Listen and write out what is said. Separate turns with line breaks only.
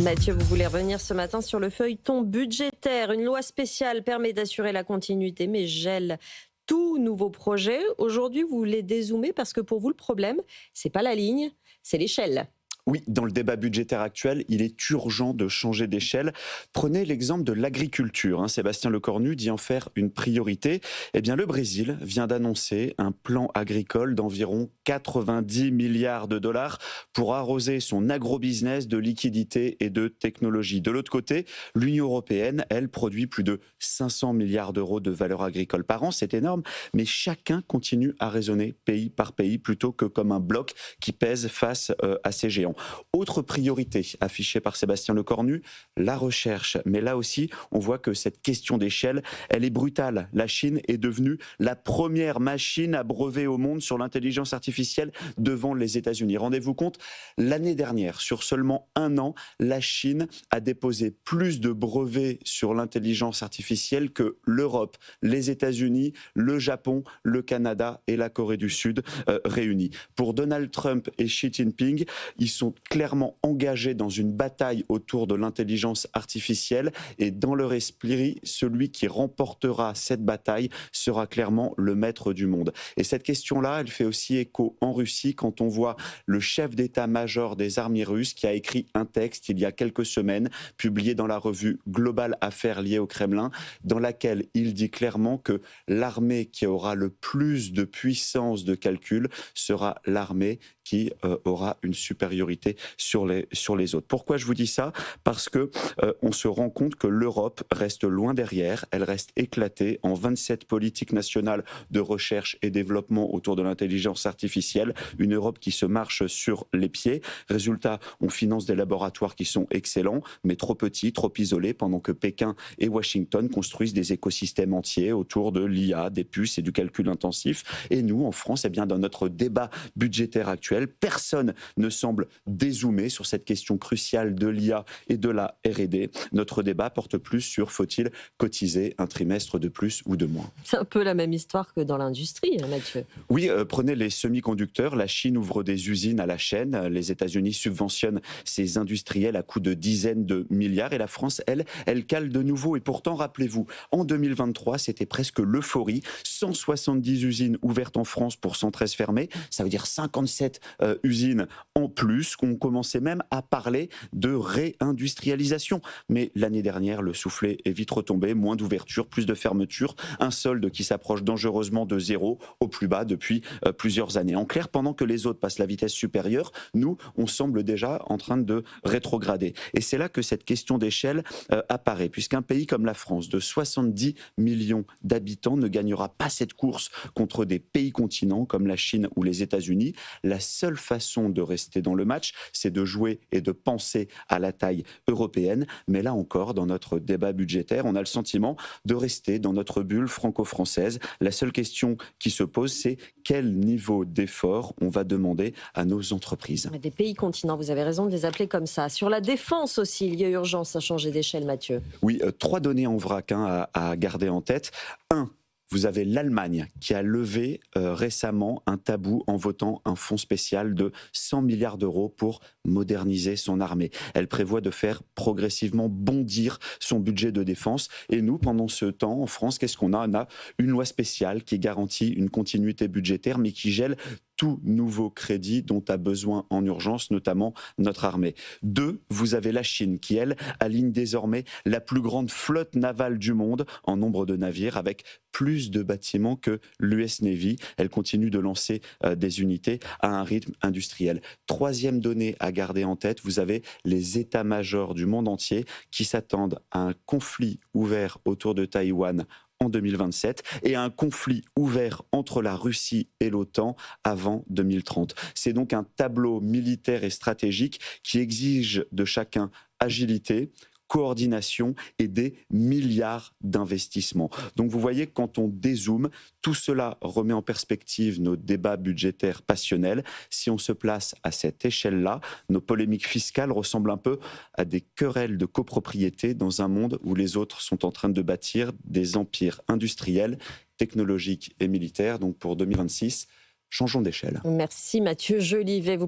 Mathieu, vous voulez revenir ce matin sur le feuilleton budgétaire. Une loi spéciale permet d'assurer la continuité, mais gèle tout nouveau projet. Aujourd'hui, vous voulez dézoomer parce que pour vous, le problème, c'est pas la ligne, c'est l'échelle.
Oui, dans le débat budgétaire actuel, il est urgent de changer d'échelle. Prenez l'exemple de l'agriculture. Sébastien Lecornu dit en faire une priorité. Eh bien, le Brésil vient d'annoncer un plan agricole d'environ 90 milliards de dollars pour arroser son agrobusiness de liquidités et de technologie. De l'autre côté, l'Union européenne, elle, produit plus de 500 milliards d'euros de valeur agricole par an. C'est énorme, mais chacun continue à raisonner pays par pays plutôt que comme un bloc qui pèse face à ces géants. Autre priorité affichée par Sébastien Lecornu, la recherche. Mais là aussi, on voit que cette question d'échelle, elle est brutale. La Chine est devenue la première machine à brevet au monde sur l'intelligence artificielle devant les États-Unis. Rendez-vous compte, l'année dernière, sur seulement un an, la Chine a déposé plus de brevets sur l'intelligence artificielle que l'Europe, les États-Unis, le Japon, le Canada et la Corée du Sud réunis. Pour Donald Trump et Xi Jinping, ils sont clairement engagés dans une bataille autour de l'intelligence artificielle et dans leur esprit, celui qui remportera cette bataille sera clairement le maître du monde. Et cette question-là, elle fait aussi écho en Russie quand on voit le chef d'état-major des armées russes qui a écrit un texte il y a quelques semaines, publié dans la revue Global Affaires liées au Kremlin, dans laquelle il dit clairement que l'armée qui aura le plus de puissance de calcul sera l'armée qui aura une supériorité sur les autres. Pourquoi je vous dis ça ? Parce que on se rend compte que l'Europe reste loin derrière, elle reste éclatée en 27 politiques nationales de recherche et développement autour de l'intelligence artificielle, une Europe qui se marche sur les pieds. Résultat, on finance des laboratoires qui sont excellents, mais trop petits, trop isolés, pendant que Pékin et Washington construisent des écosystèmes entiers autour de l'IA, des puces et du calcul intensif. Et nous, en France, eh bien, dans notre débat budgétaire actuel, personne ne semble dézoomer sur cette question cruciale de l'IA et de la R&D. Notre débat porte plus sur faut-il cotiser un trimestre de plus ou de moins.
C'est un peu la même histoire que dans l'industrie, Mathieu.
Oui, prenez les semi-conducteurs. La Chine ouvre des usines à la chaîne. Les États-Unis subventionnent ces industriels à coût de dizaines de milliards. Et la France, elle cale de nouveau. Et pourtant, rappelez-vous, en 2023, c'était presque l'euphorie. 170 usines ouvertes en France pour 113 fermées. Ça veut dire 57 usines en plus. On commençait même à parler de réindustrialisation. Mais l'année dernière, le soufflet est vite retombé. Moins d'ouverture, plus de fermeture. Un solde qui s'approche dangereusement de zéro au plus bas depuis plusieurs années. En clair, pendant que les autres passent la vitesse supérieure, nous, on semble déjà en train de rétrograder. Et c'est là que cette question d'échelle apparaît, puisqu'un pays comme la France, de 70 millions d'habitants, ne gagnera pas cette course contre des pays continents comme la Chine ou les États-Unis. La seule façon de rester dans le match, c'est de jouer et de penser à la taille européenne. Mais là encore, dans notre débat budgétaire, on a le sentiment de rester dans notre bulle franco-française. La seule question qui se pose, c'est quel niveau d'effort on va demander à nos entreprises.
Des pays continents, vous avez raison de les appeler comme ça. Sur la défense aussi, il y a urgence à changer d'échelle, Mathieu.
Oui, 3 données en vrac à garder en tête. 1. Vous avez l'Allemagne qui a levé récemment un tabou en votant un fonds spécial de 100 milliards d'euros pour moderniser son armée. Elle prévoit de faire progressivement bondir son budget de défense. Et nous, pendant ce temps, en France, qu'est-ce qu'on a ? On a une loi spéciale qui garantit une continuité budgétaire, mais qui gèle tout nouveau crédit dont a besoin en urgence, notamment notre armée. 2, vous avez la Chine qui, elle, aligne désormais la plus grande flotte navale du monde en nombre de navires, avec plus de bâtiments que l'US Navy. Elle continue de lancer des unités à un rythme industriel. 3e donnée à garder en tête, vous avez les états-majors du monde entier qui s'attendent à un conflit ouvert autour de Taïwan en 2027 et à un conflit ouvert entre la Russie et l'OTAN avant 2030. C'est donc un tableau militaire et stratégique qui exige de chacun agilité, coordination et des milliards d'investissements. Donc vous voyez, quand on dézoome, tout cela remet en perspective nos débats budgétaires passionnels. Si on se place à cette échelle-là, nos polémiques fiscales ressemblent un peu à des querelles de copropriété dans un monde où les autres sont en train de bâtir des empires industriels, technologiques et militaires. Donc pour 2026, changeons d'échelle.
Merci Mathieu Jolivet. Vous